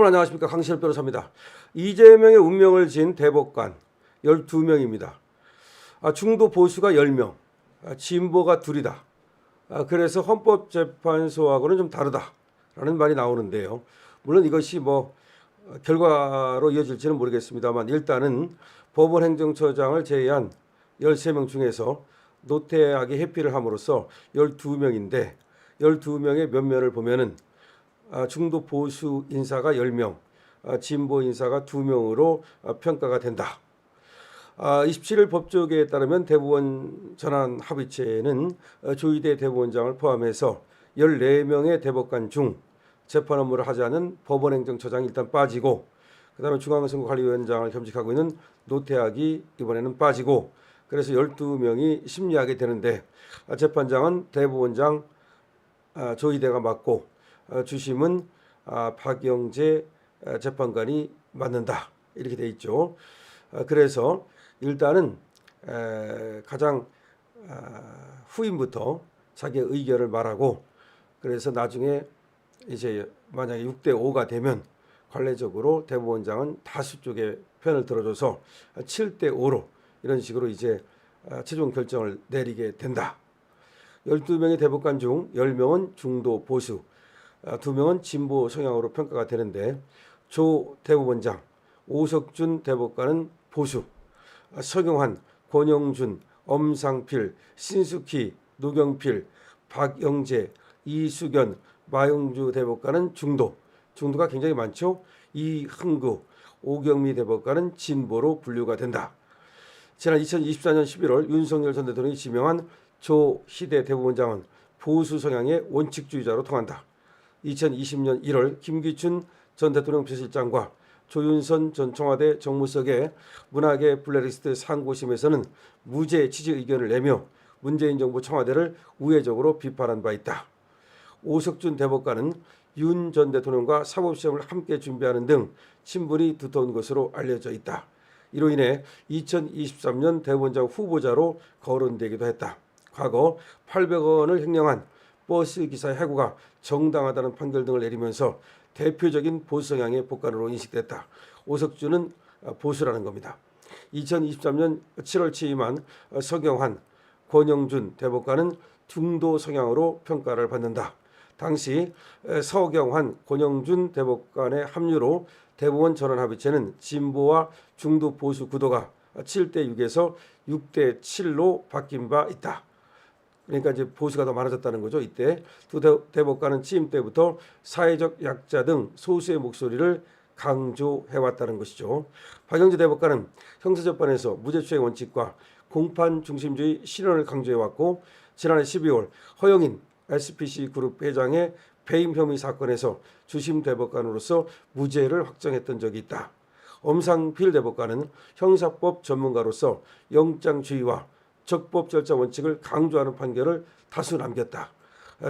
안녕하십니까, 강신업 변호사입니다. 이재명의 운명을 지은 대법관 12명입니다. 중도 보수가 10명, 진보가 2이다. 그래서 헌법재판소하고는 좀 다르다라는 말이 나오는데요. 물론 이것이 결과로 이어질지는 모르겠습니다만, 일단은 법원행정처장을 제외한 13명 중에서 노태하게 회피를 함으로써 12명인데 12명의 면면을 보면은 중도 보수 인사가 10명, 진보 인사가 2명으로 평가가 된다. 27일 법조계에 따르면 대법원 전환 합의체는 조희대 대법원장을 포함해서 14명의 대법관 중 재판 업무를 하지 않은 법원행정처장이 일단 빠지고, 그다음에 중앙선거관리위원장을 겸직하고 있는 노태학이 이번에는 빠지고, 그래서 12명이 심리하게 되는데, 재판장은 대법원장 조희대가 맡고 주심은 박영재 재판관이 맡는다, 이렇게 돼 있죠. 그래서 일단은 가장 후임부터 자기의 의견을 말하고, 그래서 나중에 이제 만약에 6대5가 되면 관례적으로 대법원장은 다수 쪽의 편을 들어줘서 7대5로 이런 식으로 이제 최종 결정을 내리게 된다. 12명의 대법관 중 10명은 중도 보수, 2명은 진보 성향으로 평가가 되는데, 조 대법원장, 오석준 대법관은 보수, 서경환, 권영준, 엄상필, 신숙희, 노경필, 박영재, 이수견, 마용주 대법관은 중도가 굉장히 많죠. 이흥구, 오경미 대법관은 진보로 분류가 된다. 지난 2024년 11월 윤석열 전 대통령이 지명한 조희대 대법원장은 보수 성향의 원칙주의자로 통한다. 2020년 1월 김기춘 전 대통령 비서실장과 조윤선 전 청와대 정무석의 문학의 블랙리스트 상고심에서는 무죄 취지 의견을 내며 문재인 정부 청와대를 우회적으로 비판한 바 있다. 오석준 대법관은 윤 전 대통령과 사법시험을 함께 준비하는 등 친분이 두터운 것으로 알려져 있다. 이로 인해 2023년 대법원장 후보자로 거론되기도 했다. 과거 800원을 횡령한 버스 기사의 해고가 정당하다는 판결 등을 내리면서 대표적인 보수 성향의 법관으로 인식됐다. 오석준은 보수라는 겁니다. 2023년 7월 취임한 서경환, 권영준 대법관은 중도 성향으로 평가를 받는다. 당시 서경환, 권영준 대법관의 합류로 대법원 전원 합의체는 진보와 중도 보수 구도가 7대6에서 6대7로 바뀐 바 있다. 그러니까 이제 보수가 더 많아졌다는 거죠. 이때 두 대법관은 취임 때부터 사회적 약자 등 소수의 목소리를 강조해왔다는 것이죠. 박영재 대법관은 형사재판에서 무죄추행 원칙과 공판 중심주의 실현을 강조해왔고, 지난해 12월 허영인 SPC 그룹 회장의 배임 혐의 사건에서 주심 대법관으로서 무죄를 확정했던 적이 있다. 엄상필 대법관은 형사법 전문가로서 영장주의와 적법 절차 원칙을 강조하는 판결을 다수 남겼다.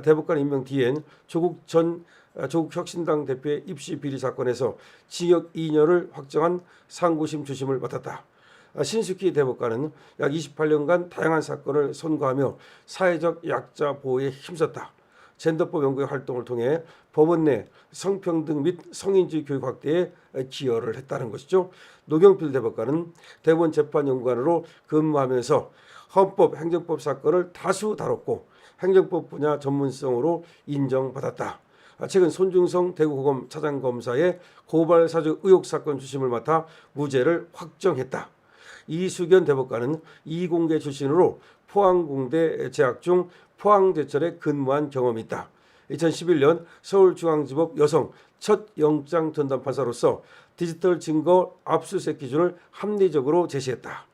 대법관 임명 뒤엔 조국 혁신당 대표의 입시 비리 사건에서 징역 2년을 확정한 상고심 주심을 맡았다. 신숙희 대법관은 약 28년간 다양한 사건을 선고하며 사회적 약자 보호에 힘썼다. 젠더법 연구의 활동을 통해 법원 내 성평등 및 성인주의 교육 확대에 기여를 했다는 것이죠. 노경필 대법관은 대법원 재판연구관으로 근무하면서 헌법, 행정법 사건을 다수 다뤘고 행정법 분야 전문성으로 인정받았다. 최근 손중성 대구고검 차장검사의 고발사주 의혹 사건 주심을 맡아 무죄를 확정했다. 이수견 대법관은 이공계 출신으로 포항공대 재학 중 포항제철에 근무한 경험이 있다. 2011년 서울중앙지법 여성 첫 영장 전담 판사로서 디지털 증거 압수수색 기준을 합리적으로 제시했다.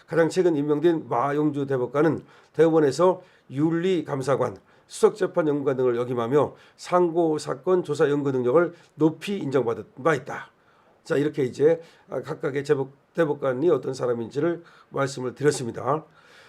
가장 최근 임명된 마용주 대법관은 대법원에서 윤리감사관, 수석재판연구관 등을 역임하며 상고사건 조사 연구 능력을 높이 인정받은 바 있다. 자, 이렇게 이제 각각의 대법관이 어떤 사람인지를 말씀을 드렸습니다.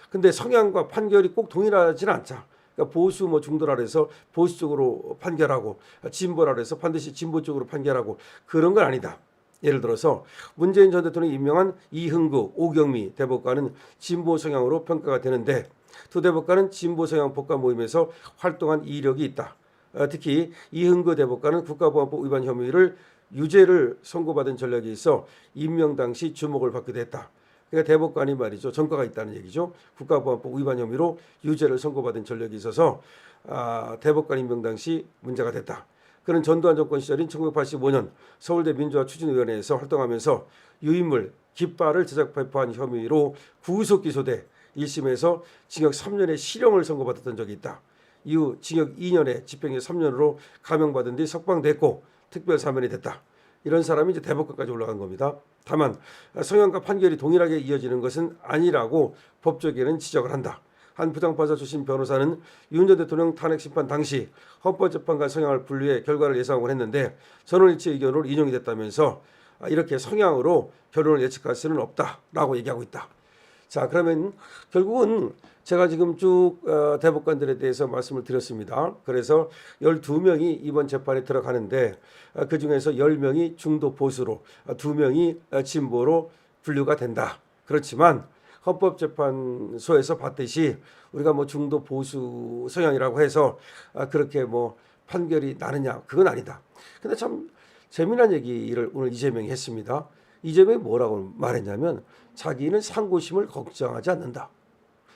근데 성향과 판결이 꼭 동일하지는 않자. 그러니까 보수 중도라 해서 보수 쪽으로 판결하고, 진보라 해서 반드시 진보 쪽으로 판결하고, 그런 건 아니다. 예를 들어서 문재인 전 대통령이 임명한 이흥구, 오경미 대법관은 진보 성향으로 평가가 되는데, 두 대법관은 진보 성향 법관 모임에서 활동한 이력이 있다. 특히 이흥구 대법관은 국가보안법 위반 혐의를 유죄를 선고받은 전력이 있어 임명 당시 주목을 받게 됐다. 그러니까 대법관이 말이죠. 전과가 있다는 얘기죠. 국가보안법 위반 혐의로 유죄를 선고받은 전력이 있어서 대법관 임명 당시 문제가 됐다. 그는 전두환 정권 시절인 1985년 서울대 민주화추진위원회에서 활동하면서 유인물 깃발을 제작 배포한 혐의로 구속 기소돼 1심에서 징역 3년의 실형을 선고받았던 적이 있다. 이후 징역 2년에 집행유예 3년으로 감형받은 뒤 석방됐고 특별 사면이 됐다. 이런 사람이 이제 대법관까지 올라간 겁니다. 다만 성형과 판결이 동일하게 이어지는 것은 아니라고 법조계는 지적을 한다. 한 부장판사 출신 변호사는 윤 전 대통령 탄핵 심판 당시 헌법재판관 성향을 분류해 결과를 예상하곤 했는데 전원일치 의견으로 인용이 됐다면서 이렇게 성향으로 결론을 예측할 수는 없다라고 얘기하고 있다. 자, 그러면 결국은 제가 지금 쭉 대법관들에 대해서 말씀을 드렸습니다. 그래서 12명이 이번 재판에 들어가는데 그중에서 10명이 중도 보수로 2명이 진보로 분류가 된다. 그렇지만 헌법재판소에서 봤듯이 우리가 뭐 중도 보수 성향이라고 해서 그렇게 뭐 판결이 나느냐, 그건 아니다. 근데 참 재미난 얘기를 오늘 이재명이 했습니다. 이재명이 뭐라고 말했냐면 자기는 상고심을 걱정하지 않는다.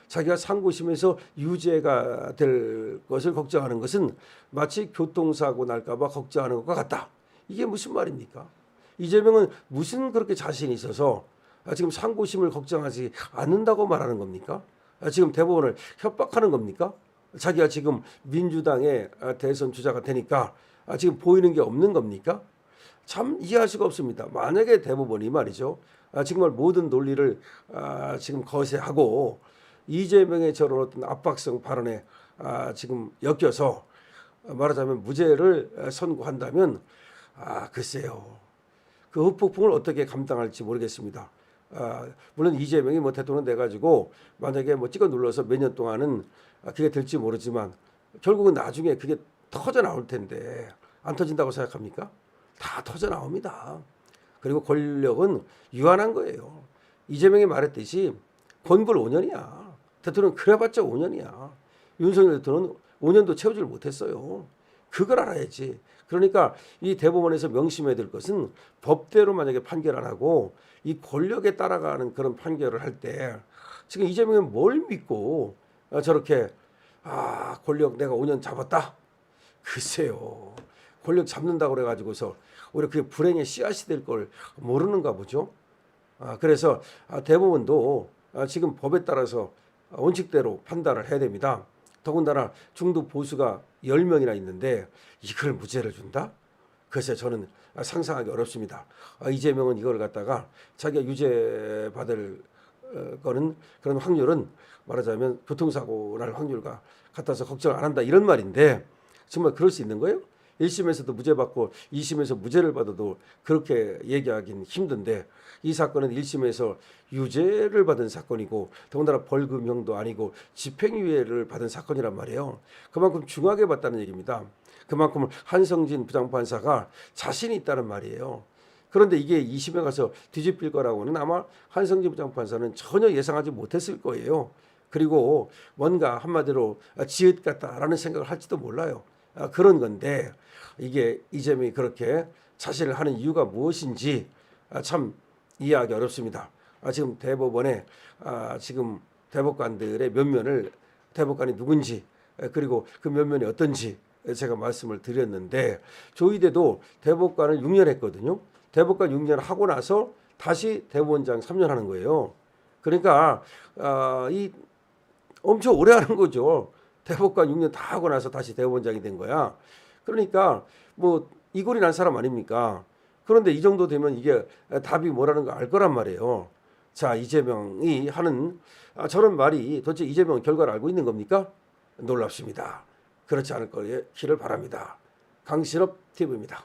자기가 상고심에서 유죄가 될 것을 걱정하는 것은 마치 교통사고 날까 봐 걱정하는 것과 같다. 이게 무슨 말입니까? 이재명은 무슨 그렇게 자신이 있어서 지금 상고심을 걱정하지 않는다고 말하는 겁니까? 지금 대법원을 협박하는 겁니까? 자기가 지금 민주당의 대선 주자가 되니까 지금 보이는 게 없는 겁니까? 참 이해할 수가 없습니다. 만약에 대법원이 말이죠. 정말 모든 논리를 지금 거세하고 이재명의 저런 어떤 압박성 발언에 지금 엮여서 말하자면 무죄를 선고한다면 글쎄요. 그 후폭풍을 어떻게 감당할지 모르겠습니다. 물론 이재명이 뭐 대통령 돼가지고 만약에 뭐 찍어 눌러서 몇 년 동안은 그게 될지 모르지만 결국은 나중에 그게 터져 나올 텐데 안 터진다고 생각합니까? 다 터져 나옵니다. 그리고 권력은 유한한 거예요. 이재명이 말했듯이 권불 5년이야. 대통령 그래봤자 5년이야. 윤석열 대통령은 5년도 채우질 못했어요. 그걸 알아야지. 그러니까 이 대법원에서 명심해야 될 것은 법대로 만약에 판결 안 하고 이 권력에 따라가는 그런 판결을 할 때 지금 이재명이 뭘 믿고 저렇게 권력 내가 5년 잡았다. 글쎄요. 권력 잡는다고 그래가지고서 오히려 그게 불행의 씨앗이 될 걸 모르는가 보죠. 그래서 대법원도 지금 법에 따라서 원칙대로 판단을 해야 됩니다. 더군다나 중도 보수가 10명이나 있는데 이걸 무죄를 준다? 글쎄 저는 상상하기 어렵습니다. 이재명은 이걸 갖다가 자기가 유죄 받을 거는 그런 확률은 말하자면 교통사고 날 확률과 같아서 걱정 안 한다 이런 말인데 정말 그럴 수 있는 거예요? 1심에서도 무죄 받고 2심에서 무죄를 받아도 그렇게 얘기하기는 힘든데 이 사건은 1심에서 유죄를 받은 사건이고 더군다나 벌금형도 아니고 집행유예를 받은 사건이란 말이에요. 그만큼 중하게 봤다는 얘기입니다. 그만큼 한성진 부장판사가 자신이 있다는 말이에요. 그런데 이게 2심에 가서 뒤집힐 거라고는 아마 한성진 부장판사는 전혀 예상하지 못했을 거예요. 그리고 뭔가 한마디로 지읒 같다라는 생각을 할지도 몰라요. 그런 건데 이게 이재명이 그렇게 자신을 하는 이유가 무엇인지 참 이해하기 어렵습니다. 지금 대법원에 지금 대법관들의 면면을 대법관이 누군지 그리고 그 면면이 어떤지 제가 말씀을 드렸는데 조희대도 대법관을 6년 했거든요. 대법관 6년 하고 나서 다시 대법원장 3년 하는 거예요. 그러니까 이 엄청 오래 하는 거죠. 대법관 6년 다 하고 나서 다시 대법원장이 된 거야. 그러니까 뭐 이골이 난 사람 아닙니까? 그런데 이 정도 되면 이게 답이 뭐라는 거 알 거란 말이에요. 자, 이재명이 하는 저런 말이 도대체 이재명은 결과를 알고 있는 겁니까? 놀랍습니다. 그렇지 않을 거기를 바랍니다. 강신업 TV입니다.